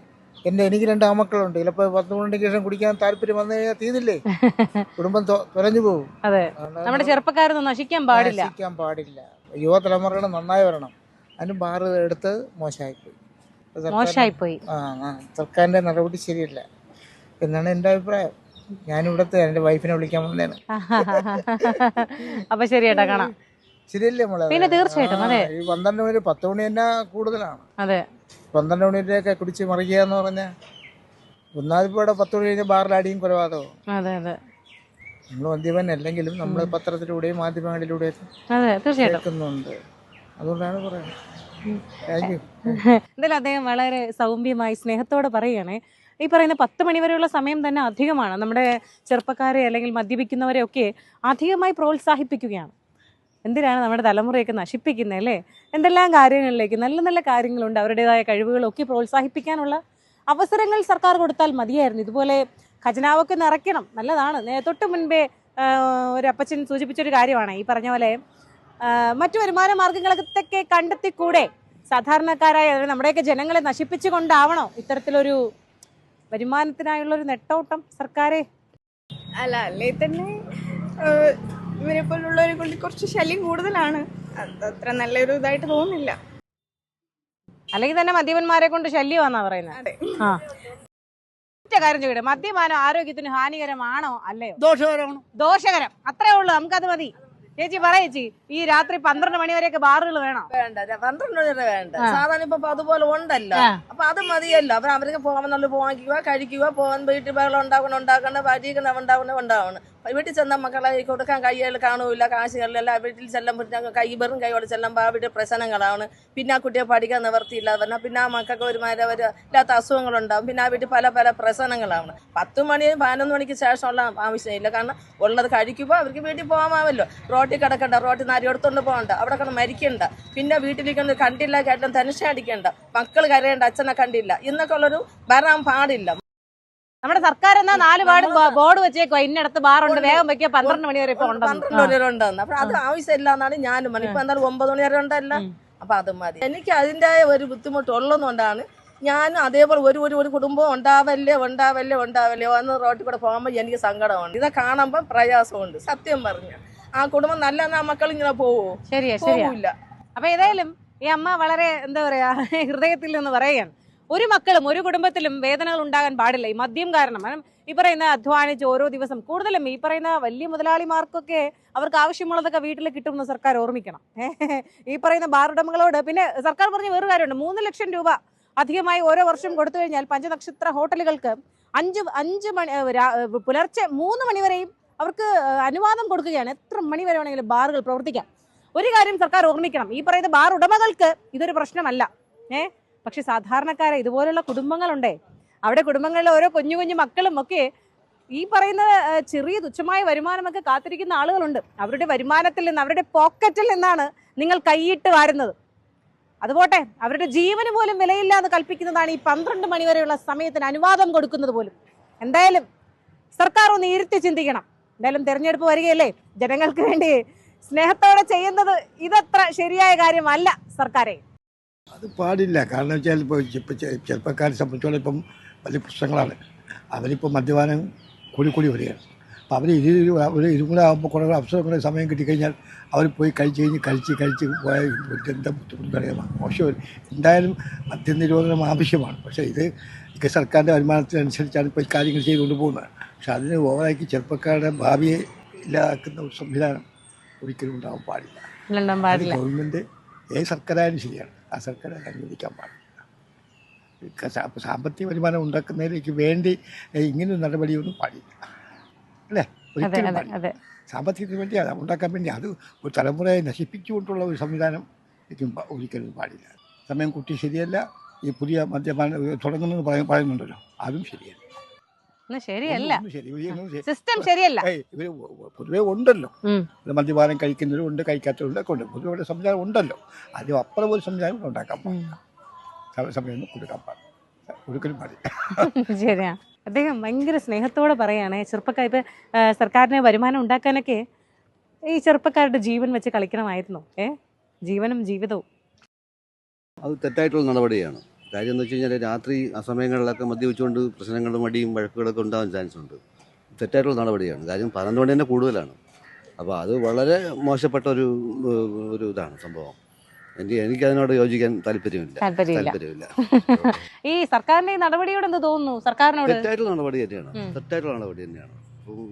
[SPEAKER 13] എനിക്ക് 2 ആമക്കളുണ്ട്. ചിലപ്പോൾ 10 മണിക്ക് ശേഷം കുടിക്കാൻ താല്പര്യം വന്നു കഴിഞ്ഞാൽ തീർന്നില്ലേ, കുടുംബം തുലഞ്ഞു പോകും.
[SPEAKER 2] അതെ, നമ്മുടെ ചെറുപ്പക്കാരൊന്നും നശിക്കാൻ പാടില്ല.
[SPEAKER 13] യുവതലമുറകൾ നന്നായി വരണം. അതിന് ബാർ എടുത്ത് മോശമായിപ്പോയി. സർക്കാരിന്റെ നടപടി ശരിയല്ല എന്നാണ് എൻ്റെ അഭിപ്രായം. ഞാനിവിടുത്തെ എൻ്റെ വൈഫിനെ വിളിക്കാൻ വന്നതാണ്.
[SPEAKER 2] അപ്പൊ ശരിയേട്ടാ, കാണാം.
[SPEAKER 13] ശരിയല്ലേ മോളെ?
[SPEAKER 2] പിന്നെ തീർച്ചയായിട്ടും. അതെ,
[SPEAKER 13] ഈ 12 മണി 10 മണി തന്നെ കൂടുതലാണ്.
[SPEAKER 2] അതെ,
[SPEAKER 13] 12 മണിയൊക്കെ കുടിച്ച് മറിക്കുക എന്ന് പറഞ്ഞാൽ ഒന്നാമതിപ്പോ 10 മണി കഴിഞ്ഞ ബാറിൽ അടിയും കൊലപാതകവും.
[SPEAKER 2] അതെ അതെ,
[SPEAKER 13] നമ്മൾ മദ്യപാൻ അല്ലെങ്കിലും നമ്മൾ പത്രത്തിലൂടെയും മാധ്യമങ്ങളിലൂടെയും കേൾക്കുന്നുണ്ട്. അതുകൊണ്ടാണ് പറയുന്നത്.
[SPEAKER 2] എന്തായാലും അദ്ദേഹം വളരെ സൗമ്യമായി സ്നേഹത്തോടെ പറയുകയാണേ. ഈ പറയുന്ന 10 മണി വരെയുള്ള സമയം തന്നെ അധികമാണ്. നമ്മുടെ ചെറുപ്പക്കാരെ അല്ലെങ്കിൽ മദ്യപിക്കുന്നവരെ ഒക്കെ അധികമായി പ്രോത്സാഹിപ്പിക്കുകയാണ്. എന്തിനാണ് നമ്മുടെ തലമുറയൊക്കെ നശിപ്പിക്കുന്നത്, അല്ലേ? എന്തെല്ലാം കാര്യങ്ങളിലേക്ക് നല്ല നല്ല കാര്യങ്ങളുണ്ട്, അവരുടേതായ കഴിവുകളൊക്കെ പ്രോത്സാഹിപ്പിക്കാനുള്ള അവസരങ്ങൾ സർക്കാർ കൊടുത്താൽ മതിയായിരുന്നു. ഇതുപോലെ ഖജനാവൊക്കെ നിറയ്ക്കണം, നല്ലതാണ്. തൊട്ട് മുൻപേ ഒരു അപ്പച്ചൻ സൂചിപ്പിച്ചൊരു കാര്യമാണ് ഈ പറഞ്ഞ പോലെ മറ്റു വരുമാന മാർഗങ്ങളൊക്കെ കണ്ടെത്തിക്കൂടെ? സാധാരണക്കാരായ നമ്മുടെയൊക്കെ ജനങ്ങളെ നശിപ്പിച്ചുകൊണ്ടാവണോ ഇത്തരത്തിലൊരു വരുമാനത്തിനായുള്ളൊരു നെട്ടോട്ടം സർക്കാരെ?
[SPEAKER 6] അല്ലേ തന്നെ ഇവരെ പോലുള്ളവരെ കൊണ്ട് കുറച്ച് ശല്യം കൂടുതലാണ്. അത്ര നല്ലൊരു ഇതായിട്ട് തോന്നുന്നില്ല.
[SPEAKER 2] അല്ലെങ്കിൽ തന്നെ മദ്യപന്മാരെ കൊണ്ട് ശല്യമാണെന്നാ പറയുന്നത്. കാര്യം ചോദിക്കട്ടെ, മദ്യപാനം ആരോഗ്യത്തിന് ഹാനികരമാണോ അല്ലയോ? ദോഷകരം, അത്രേ ഉള്ളൂ. നമുക്കത് മതി. ചേച്ചി പറയേച്ചി, ഈ രാത്രി 12 മണി വരെയൊക്കെ ബാറുകൾ വേണോ?
[SPEAKER 14] വേണ്ട, 12 മണി വരെ വേണ്ട. സാധാരണ ഇപ്പൊ അതുപോലെ ഉണ്ടല്ലോ, അപ്പൊ അത് മതിയല്ലോ. അപ്പൊ അവർക്ക് പോകാൻ വാങ്ങിക്കുക, കഴിക്കുക, പോകാൻ വീട്ടിൽ ബഹളം ഉണ്ടാക്കണ ഭാര്യക്ക് ഉണ്ടാവണം. വീട്ടിൽ ചെന്ന മക്കളെ കൊടുക്കാൻ കൈകൾ കാണൂല, കാശുകളിലെല്ലാം വീട്ടിൽ ചെല്ലുമ്പോൾ വെറും കൈയോടെ ചെല്ലുമ്പോൾ ആ വീട്ടിൽ പ്രശ്നങ്ങളാണ്. പിന്നെ ആ കുട്ടിയെ പഠിക്കാൻ നിവർത്തിയില്ലാതെ പറഞ്ഞാൽ പിന്നെ ആ മക്കൾക്ക് ഒരുമാതിരി ഇല്ലാത്ത അസുഖങ്ങളുണ്ടാകും. പിന്നെ ആ വീട്ടിൽ പല പല പ്രശ്നങ്ങളാണ്. 10 മണി 11 മണിക്ക് ശേഷമുള്ള ആവശ്യമില്ല. കാരണം ഉള്ളത് കഴിക്കുമ്പോൾ അവർക്ക് വീട്ടിൽ പോകാമല്ലോ. റോട്ടിൽ കിടക്കണ്ട, റോട്ടിൽ നിന്ന് അരി എടുത്തുകൊണ്ട് പോകണ്ട, അവിടെ കിടന്ന് മരിക്കണ്ട, പിന്നെ വീട്ടിലേക്ക് കണ്ടില്ല കേട്ടം ടെൻഷൻ അടിക്കണ്ട, മക്കൾ കരയേണ്ട, അച്ഛനെ കണ്ടില്ല എന്നൊക്കെ ഉള്ളൊരു വരാൻ പാടില്ല.
[SPEAKER 1] നമ്മുടെ സർക്കാർ എന്നാ 4 വാർഡും ബോർഡ് വെച്ചേക്കോ, ഇന്നടത്ത് ബാറുണ്ട്, വേഗം വെക്കുക, 12 മണി വരെ
[SPEAKER 14] 12 മണി വരെ ഉണ്ടെന്ന്. അപ്പൊ അത് ആവശ്യമില്ല എന്നാണ് ഞാനും മണി. ഇപ്പൊ എന്തായാലും 9 മണി വരെ ഉണ്ടല്ല. അപ്പൊ അത് മതി. എനിക്ക് അതിൻ്റെ ഒരു ബുദ്ധിമുട്ട് ഉള്ളതുകൊണ്ടാണ് ഞാൻ അതേപോലെ ഒരു കുടുംബം ഉണ്ടാവല്ലേ വന്ന് റോട്ടിൽ കൂടെ പോകുമ്പോൾ എനിക്ക് സങ്കടമുണ്ട്. ഇതൊക്കെ കാണുമ്പോൾ പ്രയാസമുണ്ട്. സത്യം പറഞ്ഞ ആ കുടുംബം നല്ല മക്കൾ ഇങ്ങനെ പോവോ? പോവില്ല.
[SPEAKER 1] അപ്പൊ ഏതായാലും ഈ അമ്മ വളരെ എന്താ പറയാ ഹൃദയത്തിൽ നിന്ന് പറയുകയാണ്, ഒരു മക്കളും ഒരു കുടുംബത്തിലും വേദനകൾ ഉണ്ടാകാൻ പാടില്ല ഈ മദ്യം കാരണം. ഈ പറയുന്ന അധ്വാനിച്ച് ഓരോ ദിവസം കൂടുതലും ഈ പറയുന്ന വലിയ മുതലാളിമാർക്കൊക്കെ അവർക്ക് ആവശ്യമുള്ളതൊക്കെ വീട്ടിൽ കിട്ടുമെന്ന് സർക്കാർ ഓർമ്മിക്കണം. ഈ പറയുന്ന ബാർ ഉടമകളോട് പിന്നെ സർക്കാർ പറഞ്ഞ വേറൊരു കാര്യമുണ്ട്, 3 ലക്ഷം രൂപ അധികമായി ഓരോ വർഷം കൊടുത്തു കഴിഞ്ഞാൽ പഞ്ചനക്ഷത്ര ഹോട്ടലുകൾക്ക് 5 മണി പുലർച്ചെ 3 മണി വരെയും അവർക്ക് അനുവാദം കൊടുക്കുകയാണ്. എത്ര മണി വരെ വേണമെങ്കിലും ബാറുകൾ പ്രവർത്തിക്കാം. ഒരു കാര്യം സർക്കാർ ഓർമ്മിക്കണം, ഈ പറയുന്ന ബാർ ഉടമകൾക്ക് ഇതൊരു പ്രശ്നമല്ല. പക്ഷെ സാധാരണക്കാരെ ഇതുപോലുള്ള കുടുംബങ്ങളുണ്ടേ, അവിടെ കുടുംബങ്ങളിലെ ഓരോ കുഞ്ഞു മക്കളും ഒക്കെ ഈ പറയുന്ന ചെറിയ തുച്ഛമായ വരുമാനമൊക്കെ കാത്തിരിക്കുന്ന ആളുകളുണ്ട്. അവരുടെ വരുമാനത്തിൽ നിന്ന്, അവരുടെ പോക്കറ്റിൽ നിന്നാണ് നിങ്ങൾ കൈയിട്ട് വാരുന്നത്. അതുപോട്ടെ, അവരുടെ ജീവന് പോലും വിലയില്ലാതെ കൽപ്പിക്കുന്നതാണ് ഈ 12 മണി വരെയുള്ള സമയത്തിന് അനുവാദം കൊടുക്കുന്നത് പോലും. എന്തായാലും സർക്കാർ ഒന്ന് ഇരുത്തി ചിന്തിക്കണം. എന്തായാലും തെരഞ്ഞെടുപ്പ് വരികയല്ലേ, ജനങ്ങൾക്ക് വേണ്ടി സ്നേഹത്തോടെ ചെയ്യുന്നത് ഇതത്ര ശരിയായ കാര്യമല്ല സർക്കാരെ.
[SPEAKER 5] അത് പാടില്ല. കാരണം വെച്ചാൽ ഇപ്പോൾ ചെറുപ്പക്കാരെ സംബന്ധിച്ചോളം ഇപ്പം വലിയ പ്രശ്നങ്ങളാണ്. അവരിപ്പോൾ മദ്യപാനം കൂടി വരികയാണ്. അപ്പോൾ അവർ ഇതും കൂടെ ആകുമ്പോൾ കുറേ അവസരങ്ങളെ സമയം കിട്ടിക്കഴിഞ്ഞാൽ അവർ പോയി കഴിച്ച് പോയാൽ എന്താ ബുദ്ധിമുട്ടറിയാം, മോശം. എന്തായാലും മദ്യ നിരോധനം ആവശ്യമാണ്. പക്ഷേ ഇത് സർക്കാരിൻ്റെ വരുമാനത്തിനനുസരിച്ചാണ് ഇപ്പോൾ ഈ കാര്യങ്ങൾ ചെയ്തുകൊണ്ട് പോകുന്നത്. പക്ഷെ അതിന് ഓവറാക്കി ചെറുപ്പക്കാരുടെ ഭാവിയെ ഇല്ലാതാക്കുന്ന ഒരു സംവിധാനം ഒരിക്കലും ഉണ്ടാകാൻ പാടില്ല. ഗവൺമെൻറ് ഏത് സർക്കാരായാലും ശരിയാണ്, ആ സർക്കാർ അനുവദിക്കാൻ പാടില്ല. സാമ്പത്തിക വരുമാനം ഉണ്ടാക്കുന്നതിലേക്ക് വേണ്ടി ഇങ്ങനൊരു നടപടിയൊന്നും പാടില്ല, അല്ലേ? ഒരിക്കലും പാടില്ല. സാമ്പത്തികത്തിന് വേണ്ടി അത് ഉണ്ടാക്കാൻ വേണ്ടി അത് ഒരു തലമുറയെ നശിപ്പിച്ചുകൊണ്ടുള്ള ഒരു സംവിധാനം ഒരിക്കലും പാടില്ല. സമയം കുട്ടി ശരിയല്ല. ഈ പുതിയ മദ്യപാനം തുടങ്ങുന്നത് പറയുന്നുണ്ടല്ലോ, അതും ശരിയല്ല.
[SPEAKER 1] ശരിയല്ല, സിസ്റ്റം ശരിയല്ല.
[SPEAKER 5] പൊതുവെ ഉണ്ടല്ലോ, മദ്യപാനം കഴിക്കുന്നവരുണ്ട്, കഴിക്കാത്തവരുണ്ട് ഒക്കെ ഉണ്ട്. പൊതുവെ സംവിധാനം ഉണ്ടല്ലോ. അതിന് അപ്പുറം ഒരു സംവിധാനം ഉണ്ടാക്കാൻ പാടില്ല, സമയം കൊടുക്കാൻ പാടില്ല, ഒരിക്കലും പാടില്ല.
[SPEAKER 1] ശരിയാ. അദ്ദേഹം ഭയങ്കര സ്നേഹത്തോടെ പറയുകയാണ്, ചെറുപ്പക്കാർ ഇപ്പം സർക്കാരിന് വരുമാനം ഉണ്ടാക്കാനൊക്കെ ഈ ചെറുപ്പക്കാരുടെ ജീവൻ വെച്ച് കളിക്കണമായിരുന്നു. ജീവനും ജീവിതവും
[SPEAKER 15] അത് തെറ്റായിട്ടുള്ള നടപടിയാണ്. കാര്യം എന്ന് വെച്ച് കഴിഞ്ഞാൽ രാത്രി ആ സമയങ്ങളിലൊക്കെ മദ്യപിച്ചുകൊണ്ട് പ്രശ്നങ്ങളും അടിയും വഴക്കുകളൊക്കെ ഉണ്ടാകാൻ ചാൻസ് ഉണ്ട്. തെറ്റായിട്ടുള്ള നടപടിയാണ്. കാര്യം 12 മണി തന്നെ കൂടുതലാണ്. അപ്പോൾ അത് വളരെ മോശപ്പെട്ട ഒരു ഇതാണ് സംഭവം. എനിക്ക് അതിനോട് യോജിക്കാൻ താല്പര്യമില്ല.
[SPEAKER 1] ഈ സർക്കാരിന്റെ നടപടിയോട് എന്ത് തോന്നുന്നു? സർക്കാരിനോട്
[SPEAKER 15] തെറ്റായിട്ടുള്ള നടപടി തന്നെയാണ്.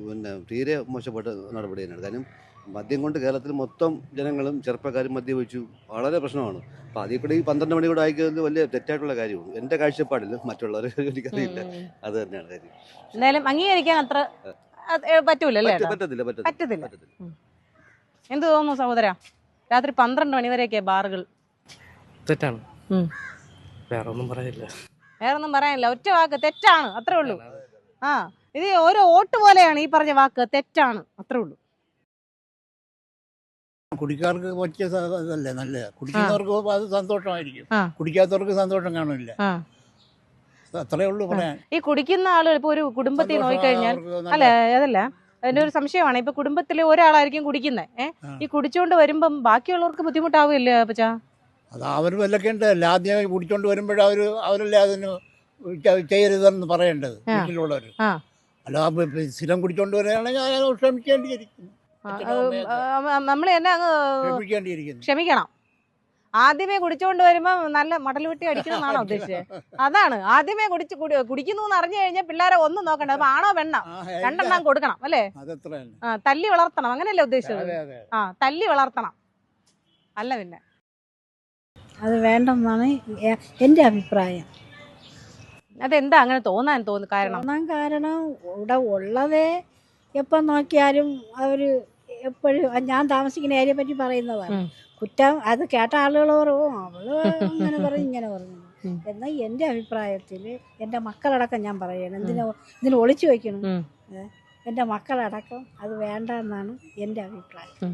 [SPEAKER 15] പിന്നെ തീരെ മോശപ്പെട്ട നടപടി തന്നെയാണ്. കാര്യം മദ്യം കൊണ്ട് കേരളത്തിൽ മൊത്തം ജനങ്ങളും ചെറുപ്പക്കാരും മദ്യപിച്ചു, വളരെ പ്രശ്നമാണ്. അപ്പോൾ അതിൽ കൂടെ ഈ 12 മണി കൂടെ അയക്കുന്നത് വലിയ തെറ്റായിട്ടുള്ള കാര്യമാണ്. എൻ്റെ കാഴ്ചപ്പാടില്ല, മറ്റുള്ളവരെ എനിക്കറിയില്ല. അത് തന്നെയാണ് കാര്യം.
[SPEAKER 1] എന്തായാലും അംഗീകരിക്കാൻ അത്ര പറ്റൂലല്ലേ?
[SPEAKER 15] പറ്റത്തില്ല.
[SPEAKER 1] എന്ത് തോന്നുന്നു സഹോദര? രാത്രി 12 മണി വരെയൊക്കെ ബാറുകൾ
[SPEAKER 16] തെറ്റാണ്. വേറൊന്നും പറയാനില്ല.
[SPEAKER 1] ഒറ്റ വാക്ക് തെറ്റാണ്, അത്രേ ഉള്ളൂ. ഇത് ഓരോ വോട്ട് പോലെയാണ് ഈ പറഞ്ഞ വാക്ക്, തെറ്റാണ്, അത്രേ ഉള്ളൂ.
[SPEAKER 5] കുടിക്കാർക്ക് പറ്റിയ ഇതല്ലേ നല്ലത്. കുടിക്കുന്നവർക്ക് അത് സന്തോഷമായിരിക്കും, കുടിക്കാത്തവർക്ക് സന്തോഷം കാണില്ല. അത്രേ ഉള്ളൂ പറയാൻ.
[SPEAKER 1] ഈ കുടിക്കുന്ന ആളുകൾ ഇപ്പൊ ഒരു കുടുംബത്തിൽ നോക്കിക്കഴിഞ്ഞാൽ, അതല്ല അതിന്റെ ഒരു സംശയമാണ്. ഇപ്പൊ കുടുംബത്തിലെ ഒരാളായിരിക്കും കുടിക്കുന്നത്. ഈ കുടിച്ചോണ്ട് വരുമ്പം ബാക്കിയുള്ളവർക്ക് ബുദ്ധിമുട്ടാവില്ലേ അപ്പച്ചാ?
[SPEAKER 5] അത് അവർ വല്ലൊക്കെ ഉണ്ടല്ല. ആദ്യം കുടിച്ചോണ്ട് അവരല്ലേ അതിന് ചെയ്യരുതെന്ന് പറയേണ്ടത് വീട്ടിലുള്ളവർ. അല്ല സ്ഥിരം കുടിച്ചോണ്ട് വരികയാണെങ്കിൽ അയാൾ ക്ഷമിക്കേണ്ടിയിരിക്കുന്നു.
[SPEAKER 1] നമ്മൾ തന്നെ അങ്ങ് ക്ഷമിക്കണം. ആദ്യമേ കുടിച്ചോണ്ട് വരുമ്പോ നല്ല മടൽ വെട്ടി അടിക്കണമെന്നാണോ ഉദ്ദേശിച്ചത്? അതാണ് ആദ്യമേ കുടിക്കുന്നു എന്ന് അറിഞ്ഞു കഴിഞ്ഞാൽ പിള്ളേരെ ഒന്നും നോക്കണ്ട. അപ്പൊ ആണോ പെണ്ണോ 2 എണ്ണം കൊടുക്കണം, അല്ലേ? തല്ലി വളർത്തണം, അങ്ങനെയല്ലേ ഉദ്ദേശിച്ചത്? തല്ലി വളർത്തണം, അല്ല പിന്നെ
[SPEAKER 17] അത് വേണ്ടെന്നാണ് എൻ്റെ അഭിപ്രായം.
[SPEAKER 1] അതെന്താ അങ്ങനെ തോന്നാൻ കാരണം?
[SPEAKER 17] ഇവിടെ ഉള്ളതേ എപ്പം നോക്കിയാലും അവർ എപ്പോഴും ഞാൻ താമസിക്കുന്ന ഏരിയയെ പറ്റി പറയുന്നതാണ്. കുറ്റം അത് കേട്ട ആളുകൾ പറയും അവള് അങ്ങനെ പറഞ്ഞു ഇങ്ങനെ പറഞ്ഞു. എന്നാൽ എൻ്റെ അഭിപ്രായത്തിൽ എൻ്റെ മക്കളടക്കം ഞാൻ പറയണം, ഇതിന് ഒളിച്ചു വയ്ക്കണം. എൻ്റെ മക്കളടക്കം അത് വേണ്ട എന്നാണ് എൻ്റെ അഭിപ്രായം.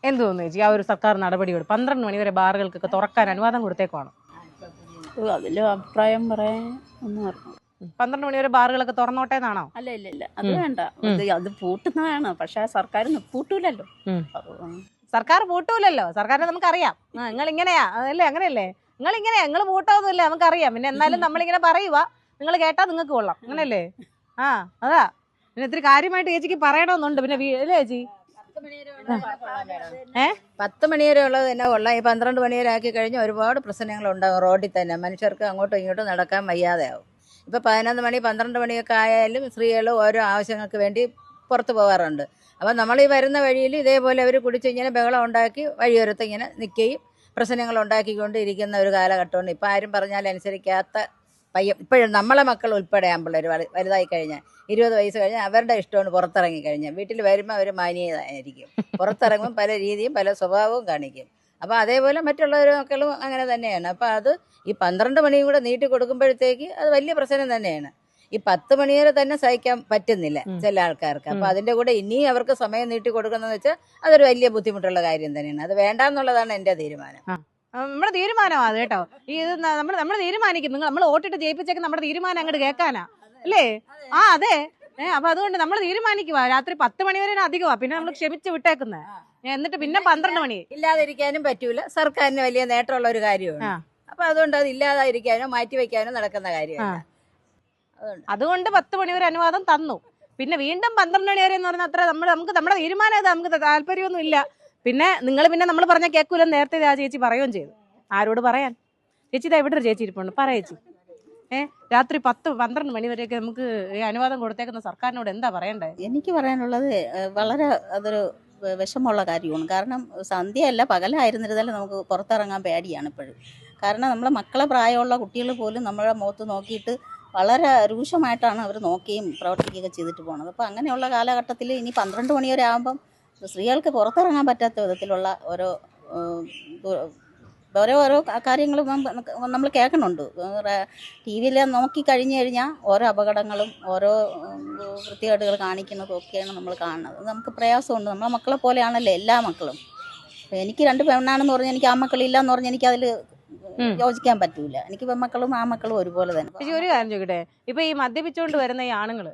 [SPEAKER 2] എന്ത് തോന്നുന്നു ചേച്ചി ആ ഒരു സർക്കാർ നടപടിയോട്? 12 മണി വരെ ബാറുകൾക്കൊക്കെ തുറക്കാൻ അനുവാദം കൊടുത്തേക്കുവാണ്.
[SPEAKER 18] അതിലും അഭിപ്രായം പറയാൻ ഒന്നും അറിഞ്ഞു.
[SPEAKER 2] 12 മണി വരെ ബാറുകളൊക്കെ തുറന്നോട്ടെ എന്നാണോ?
[SPEAKER 18] അല്ല അത് വേണ്ട, അത് പൂട്ടുന്നതാണ്. പക്ഷെ സർക്കാർ പൂട്ടൂലല്ലോ.
[SPEAKER 2] സർക്കാർ പൂട്ടൂലല്ലോ, സർക്കാരിനെ നമുക്കറിയാം. നിങ്ങൾ ഇങ്ങനെയാ അതല്ലേ, അങ്ങനെയല്ലേ? നിങ്ങൾ ഇങ്ങനെയാ, നിങ്ങൾ പൂട്ടാവുന്നില്ല നമുക്കറിയാം. പിന്നെ എന്നാലും നമ്മളിങ്ങനെ പറയുക, നിങ്ങൾ കേട്ടാ നിങ്ങൾക്ക് കൊള്ളാം, അങ്ങനെയല്ലേ? അതാ പിന്നെ ഇത്തിരി കാര്യമായിട്ട് ചേച്ചിക്ക് പറയണമെന്നുണ്ട്. പിന്നെ അല്ലേ ചേച്ചി?
[SPEAKER 19] 10 മണി വരെ ഉള്ളത് തന്നെ കൊള്ളാം. ഈ 12 മണി വരെ ആക്കി കഴിഞ്ഞാൽ ഒരുപാട് പ്രശ്നങ്ങളുണ്ടാകും റോഡിൽ തന്നെ. മനുഷ്യർക്ക് അങ്ങോട്ടും ഇങ്ങോട്ടും നടക്കാൻ വയ്യാതെയാവും. ഇപ്പോൾ 11 മണി 12 മണിയൊക്കെ ആയാലും സ്ത്രീകൾ ഓരോ ആവശ്യങ്ങൾക്ക് വേണ്ടി പുറത്ത് പോകാറുണ്ട്. അപ്പം നമ്മൾ ഈ വരുന്ന വഴിയിൽ ഇതേപോലെ അവർ കുടിച്ച് ഇങ്ങനെ ബഹളം ഉണ്ടാക്കി വഴിയോരത്ത് ഇങ്ങനെ നിൽക്കുകയും പ്രശ്നങ്ങൾ ഉണ്ടാക്കിക്കൊണ്ട് ഇരിക്കുന്ന ഒരു കാലഘട്ടമുണ്ട്. ഇപ്പം ആരും പറഞ്ഞാൽ അനുസരിക്കാത്ത ഇപ്പോഴും നമ്മളെ മക്കൾ ഉൾപ്പെടെ ആമ്പിള്ളേർ വലുതായി കഴിഞ്ഞാൽ 20 വയസ്സ് കഴിഞ്ഞാൽ അവരുടെ ഇഷ്ടമാണ് പുറത്തിറങ്ങി കഴിഞ്ഞാൽ. വീട്ടിൽ വരുമ്പോൾ അവർ മാന്യതായിരിക്കും, പുറത്തിറങ്ങുമ്പോൾ പല രീതിയും പല സ്വഭാവവും കാണിക്കും. അപ്പോൾ അതേപോലെ മറ്റുള്ളവരും മക്കളും അങ്ങനെ തന്നെയാണ്. അപ്പോൾ അത് ഈ 12 മണിയും കൂടെ നീട്ടി കൊടുക്കുമ്പോഴത്തേക്ക് അത് വലിയ പ്രശ്നം തന്നെയാണ്. ഈ 10 മണി വരെ തന്നെ സഹിക്കാൻ പറ്റുന്നില്ല ചില ആൾക്കാർക്ക്. അപ്പോൾ അതിൻ്റെ കൂടെ ഇനിയും അവർക്ക് സമയം നീട്ടി കൊടുക്കുന്നതെന്ന് വെച്ചാൽ അതൊരു വലിയ ബുദ്ധിമുട്ടുള്ള കാര്യം തന്നെയാണ്. അത് വേണ്ടാന്നുള്ളതാണ് എൻ്റെ തീരുമാനം.
[SPEAKER 2] നമ്മുടെ തീരുമാനമാണ് അത് കേട്ടോ. ഈ ഇത് നമ്മൾ തീരുമാനിക്കും. നമ്മൾ വോട്ടിട്ട് ജയിപ്പിച്ചേക്ക് നമ്മുടെ തീരുമാനം അങ്ങോട്ട് കേൾക്കാനാ അല്ലേ? അതെ. അപ്പൊ അതുകൊണ്ട് നമ്മൾ തീരുമാനിക്കുക രാത്രി 10 മണി വരെ അധികമാ, പിന്നെ നമ്മൾ ക്ഷമിച്ച് വിട്ടേക്കുന്നത്. എന്നിട്ട് പിന്നെ 12 മണി
[SPEAKER 19] ഇല്ലാതിരിക്കാനും പറ്റൂല. സർക്കാരിന് വലിയ നേട്ടമുള്ള ഒരു കാര്യമാണ്. അപ്പൊ അതുകൊണ്ട് അത് ഇല്ലാതിരിക്കാനോ മാറ്റിവെക്കാനോ നടക്കുന്ന കാര്യമല്ല.
[SPEAKER 2] അതുകൊണ്ട് 10 മണി വരെ അനുവാദം തന്നു. പിന്നെ വീണ്ടും 12 മണി വരെ എന്ന് പറഞ്ഞാൽ അത്ര നമുക്ക് നമ്മുടെ തീരുമാനം നമുക്ക് താല്പര്യമൊന്നും ഇല്ല. പിന്നെ നമ്മൾ പറഞ്ഞ കേൾക്കൂലെന്ന് നേരത്തെ ആ ചേച്ചി പറയുകയും ചെയ്തു. ആരോട് പറയാൻ? ചേച്ചി ഇതാ ഇവിടെ ഒരു ചേച്ചി ഇരിപ്പുണ്ട്. പറ ചേച്ചി. രാത്രി 10-12 മണി വരെയൊക്കെ നമുക്ക് അനുവാദം കൊടുത്തേക്കുന്ന സർക്കാരിനോട് എന്താ പറയണ്ടേ?
[SPEAKER 18] എനിക്ക് പറയാനുള്ളത് വളരെ അതൊരു വിഷമമുള്ള കാര്യമാണ്. കാരണം സന്ധ്യയല്ല പകലായിരുന്നിരുന്നാലും നമുക്ക് പുറത്തിറങ്ങാൻ പേടിയാണ് ഇപ്പോഴും. കാരണം നമ്മളെ മക്കളെ പ്രായമുള്ള കുട്ടികൾ പോലും നമ്മളെ മുഖത്ത് നോക്കിയിട്ട് വളരെ രൂക്ഷമായിട്ടാണ് അവർ നോക്കുകയും പ്രവർത്തിക്കുകയൊക്കെ ചെയ്തിട്ട് പോകുന്നത്. അപ്പോൾ അങ്ങനെയുള്ള കാലഘട്ടത്തിൽ ഇനി 12 മണി വരെ ആകുമ്പം സ്ത്രീകൾക്ക് പുറത്തിറങ്ങാൻ പറ്റാത്ത വിധത്തിലുള്ള ഓരോ കാര്യങ്ങളും നമ്മൾ കേൾക്കുന്നുണ്ട്. ടി വിയിൽ നോക്കി കഴിഞ്ഞു കഴിഞ്ഞാൽ ഓരോ അപകടങ്ങളും ഓരോ വൃത്തികേടുകൾ കാണിക്കുന്നതും ഒക്കെയാണ് നമ്മൾ കാണുന്നത്. നമുക്ക് പ്രയാസമുണ്ട്. നമ്മളെ മക്കളെ പോലെയാണല്ലോ എല്ലാ മക്കളും. എനിക്ക് 2 പെണ്ണാണെന്ന് പറഞ്ഞാൽ എനിക്ക് ആൺമക്കളില്ല എന്ന് പറഞ്ഞാൽ എനിക്കതിൽ യോജിക്കാൻ പറ്റൂല. എനിക്ക് പെൺമക്കളും ആൺമക്കളും ഒരുപോലെ തന്നെ.
[SPEAKER 2] പക്ഷേ ഒരു കാര്യം ചോദിക്കട്ടെ, ഇപ്പൊ ഈ മദ്യപിച്ചുകൊണ്ട് വരുന്ന ഈ ആണുങ്ങള്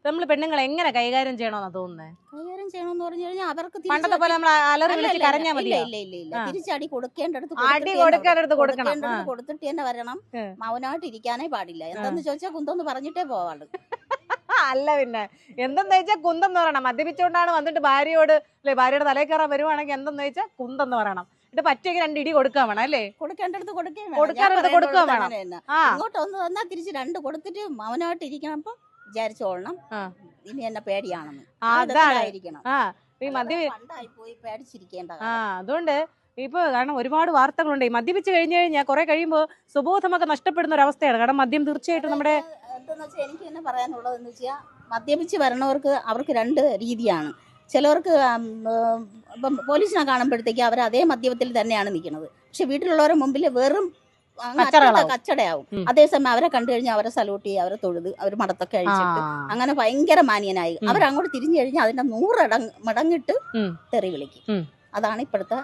[SPEAKER 2] നമ്മൾ പെണ്ണുങ്ങൾ എങ്ങനെ കൈകാര്യം ചെയ്യണമെന്നാ തോന്നുന്നത്?
[SPEAKER 18] കൈകാര്യം ചെയ്യണമെന്ന് പറഞ്ഞു കഴിഞ്ഞാൽ അവർക്ക്
[SPEAKER 2] പണ്ടത്തെ പോലെ നമ്മൾ അലറി വിളിച്ച് കരഞ്ഞാൽ മതി?
[SPEAKER 18] ഇല്ല, തിരിച്ചടി കൊടുക്കേണ്ടടുത്ത് കൊടുത്തിട്ട് തന്നെ വരണം. മൗനമായിട്ട് ഇരിക്കാനേ പാടില്ല. എന്താന്ന് ചോദിച്ചാൽ കുന്തെന്ന് പറഞ്ഞിട്ടേ പോവാള്.
[SPEAKER 2] അല്ല പിന്നെ എന്തെന്ന് വെച്ചാൽ കുന്തെന്ന് പറയണം. മദ്യപിച്ചുകൊണ്ടാണ് വന്നിട്ട് ഭാര്യയോട് അല്ലെ ഭാര്യയുടെ തലയിൽ കയറാൻ വരുവാണെങ്കിൽ എന്തെന്ന് വെച്ചാൽ കുന്തെന്ന് പറയണം. ഇത് പറ്റിയെങ്കിൽ 2 ഇടി കൊടുക്കാൻ വേണം അല്ലേ?
[SPEAKER 18] കൊടുക്കേണ്ടടുത്ത്
[SPEAKER 2] കൊടുക്കാൻ വേണം.
[SPEAKER 18] ഇങ്ങോട്ട് ഒന്ന് വന്നാൽ തിരിച്ച് 2 കൊടുത്തിട്ട് മൗനമായിട്ട് ഇരിക്കണം. അപ്പം വിചാരിച്ചോളണം ഇനി എന്നെ പേടിയാണെന്ന്. പോയി പേടിച്ചിരിക്കേണ്ട.
[SPEAKER 2] അതുകൊണ്ട് ഇപ്പൊ കാരണം ഒരുപാട് വാർത്തകളുണ്ട്. മദ്യപിച്ച് കഴിഞ്ഞു കഴിഞ്ഞാൽ കുറെ കഴിയുമ്പോൾ സുബോധമൊക്കെ നഷ്ടപ്പെടുന്ന ഒരു അവസ്ഥയാണ്. കാരണം മദ്യം തീർച്ചയായിട്ടും നമ്മുടെ
[SPEAKER 18] എന്താന്ന് വെച്ചാൽ എനിക്ക് തന്നെ പറയാനുള്ളതെന്ന് വെച്ചാൽ മദ്യപിച്ച് വരണവർക്ക് അവർക്ക് 2 രീതിയാണ്. ചിലവർക്ക് ഇപ്പം പോലീസിനെ കാണുമ്പോഴത്തേക്ക് അവർ അതേ മദ്യപത്തിൽ തന്നെയാണ് നിൽക്കുന്നത്. പക്ഷെ വീട്ടിലുള്ളവരുടെ മുമ്പിൽ വെറും കച്ചടയാവും. അതേസമയം അവരെ കണ്ടു കഴിഞ്ഞാൽ അവരെ സല്യൂട്ട് ചെയ്യുക, അവരെ തൊഴുത് അവർ മടത്തൊക്കെ അഴിച്ചിട്ട് അങ്ങനെ ഭയങ്കര മാന്യനായി അവരങ്ങോട്ട് തിരിഞ്ഞു കഴിഞ്ഞാൽ അതിന്റെ 100 മടങ്ങിട്ട് തെറി വിളിക്കും. അതാണ് ഇപ്പോഴത്തെ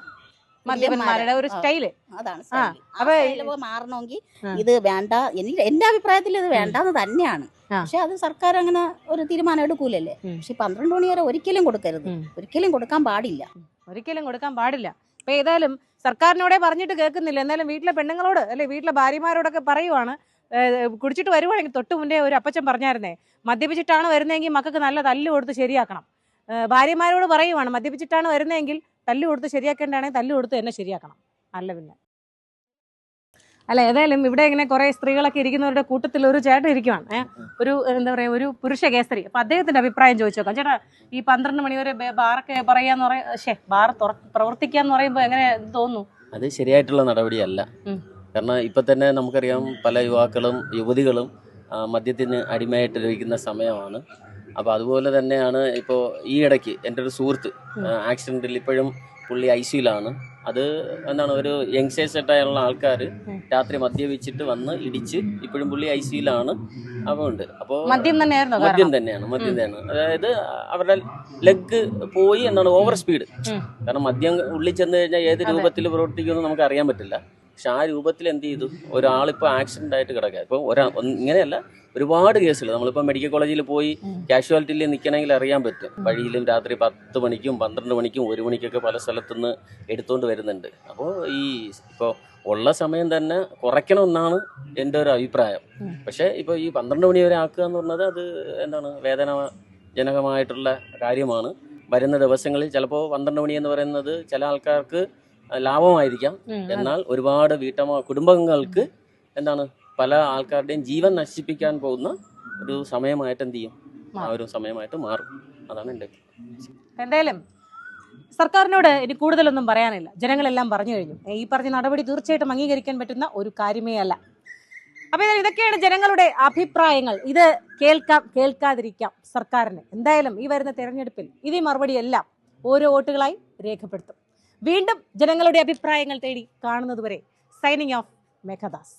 [SPEAKER 2] മദ്യപന്മാരുടെ ഒരു സ്റ്റൈല്.
[SPEAKER 18] അതാണ് മാറണമെങ്കിൽ ഇത് വേണ്ട. എന്റെ അഭിപ്രായത്തിൽ ഇത് വേണ്ടാന്ന് തന്നെയാണ്. പക്ഷെ അത് സർക്കാർ അങ്ങനെ ഒരു തീരുമാനം എടുക്കൂലല്ലേ. പക്ഷെ 12 മണി വരെ ഒരിക്കലും കൊടുക്കരുത്. ഒരിക്കലും കൊടുക്കാൻ പാടില്ല.
[SPEAKER 2] അപ്പൊ ഏതായാലും സർക്കാരിനോടെ പറഞ്ഞിട്ട് കേൾക്കുന്നില്ല. എന്നാലും വീട്ടിലെ പെണ്ണുങ്ങളോട് അല്ലെ വീട്ടിലെ ഭാര്യമാരോടൊക്കെ പറയുവാണ്, കുടിച്ചിട്ട് വരുവാണെങ്കിൽ തൊട്ട് മുന്നേ ഒരു അപ്പച്ചൻ പറഞ്ഞായിരുന്നേ, മദ്യപിച്ചിട്ടാണ് വരുന്നതെങ്കിൽ മക്കൾക്ക് നല്ല തല്ല് കൊടുത്ത് ശരിയാക്കണം. ഭാര്യമാരോട് പറയുവാണ്, മദ്യപിച്ചിട്ടാണ് വരുന്നതെങ്കിൽ തല്ല് കൊടുത്ത് ശരിയാക്കേണ്ടതാണെങ്കിൽ തല്ല് കൊടുത്ത് എന്നെ ശരിയാക്കണം. അല്ല പിന്നെ അല്ല ഏതായാലും ഇവിടെ ഇങ്ങനെ കുറെ സ്ത്രീകളൊക്കെ ഇരിക്കുന്നവരുടെ കൂട്ടത്തിൽ ഒരു ചേട്ടൻ ഇരിക്കുവാണ്. ഒരു എന്താ പറയാ ഒരു പുരുഷ കേസരി. അപ്പൊ അദ്ദേഹത്തിന്റെ അഭിപ്രായം ചോദിച്ചു നോക്കാം. ചേട്ടാ, ഈ 12 മണി വരെ ബാറൊക്കെ പറയാന്ന് ബാർ പ്രവർത്തിക്കാന്ന് പറയുമ്പോ എങ്ങനെ തോന്നുന്നു?
[SPEAKER 20] അത് ശരിയായിട്ടുള്ള നടപടിയല്ല. കാരണം ഇപ്പൊ തന്നെ നമുക്കറിയാം പല യുവാക്കളും യുവതികളും മദ്യത്തിന് അടിമയായിട്ടിരിക്കുന്ന സമയമാണ്. അപ്പോൾ അതുപോലെ തന്നെയാണ് ഇപ്പോൾ ഈ ഇടയ്ക്ക് എൻ്റെ ഒരു സുഹൃത്ത് ആക്സിഡൻറ്റിൽ ഇപ്പോഴും പുള്ളി ICUലാണ്. അത് എന്താണ് ഒരു യങ്സ്റ്റേഴ്സായിട്ടുള്ള ആൾക്കാർ രാത്രി മദ്യപിച്ചിട്ട് വന്ന് ഇടിച്ച് ഇപ്പോഴും പുള്ളി ICUലാണ്. അതുകൊണ്ട് അപ്പോൾ
[SPEAKER 2] മദ്യം തന്നെയായിരുന്നു
[SPEAKER 20] മദ്യം തന്നെയാണ്. അതായത് അവരുടെ ലെഗ് പോയി എന്താണ് ഓവർ സ്പീഡ്. കാരണം മദ്യം ഉള്ളിൽ ചെന്ന് കഴിഞ്ഞാൽ ഏത് രൂപത്തിൽ പ്രവർത്തിക്കുമെന്ന് നമുക്ക് അറിയാൻ പറ്റില്ല. പക്ഷെ ആ രൂപത്തിൽ എന്ത് ചെയ്തു, ഒരാളിപ്പോൾ ആക്സിഡൻ്റ് ആയിട്ട് കിടക്കുക. ഇപ്പോൾ ഇങ്ങനെയല്ല, ഒരുപാട് കേസുകൾ നമ്മളിപ്പോൾ മെഡിക്കൽ കോളേജിൽ പോയി കാഷ്വാലിറ്റിയിൽ നിൽക്കണമെങ്കിൽ അറിയാൻ പറ്റും. വഴിയിലും രാത്രി 10 മണിക്കും 12 മണിക്കും 1 മണിക്കൊക്കെ പല സ്ഥലത്തുനിന്ന് എടുത്തുകൊണ്ട് വരുന്നുണ്ട്. അപ്പോൾ ഇപ്പോൾ ഉള്ള സമയം തന്നെ കുറയ്ക്കണമെന്നാണ് എൻ്റെ ഒരു അഭിപ്രായം. പക്ഷേ ഇപ്പോൾ ഈ 12 മണി വരെ ആക്കുക എന്ന് പറഞ്ഞത് അത് എന്താണ് വേദനാജനകമായിട്ടുള്ള കാര്യമാണ്. വരുന്ന ദിവസങ്ങളിൽ ചിലപ്പോൾ 12 മണി എന്ന് പറയുന്നത് ചില ആൾക്കാർക്ക് ലാഭമായിരിക്കാം. എന്നാൽ ഒരുപാട് കുടുംബങ്ങൾക്ക് എന്താണ് പല ആൾക്കാരുടെയും ജീവൻ നശിപ്പിക്കാൻ പോകുന്ന ഒരു സമയമായിട്ട് എന്ത് ചെയ്യും, ആ ഒരു സമയമായിട്ട് മാറും. അതാണ് എൻ്റെ.
[SPEAKER 1] എന്തായാലും സർക്കാരിനോട് ഇനി കൂടുതലൊന്നും പറയാനില്ല. ജനങ്ങളെല്ലാം പറഞ്ഞു കഴിഞ്ഞു. ഈ പറഞ്ഞ നടപടി തീർച്ചയായിട്ടും അംഗീകരിക്കാൻ പറ്റുന്ന ഒരു കാര്യമേ അല്ല. അപ്പോൾ ഇതൊക്കെയാണ് ജനങ്ങളുടെ അഭിപ്രായങ്ങൾ. ഇത് കേൾക്കാതിരിക്കാം സർക്കാരിന്. എന്തായാലും ഈ വരുന്ന തെരഞ്ഞെടുപ്പിൽ ഇതേ മറുപടിയെല്ലാം ഓരോ വോട്ടുകളായി രേഖപ്പെടുത്തും. വീണ്ടും ജനങ്ങളുടെ അഭിപ്രായങ്ങൾ തേടി കാണുന്നതുവരെ സൈനിങ് ഓഫ് മേഘദാസ്.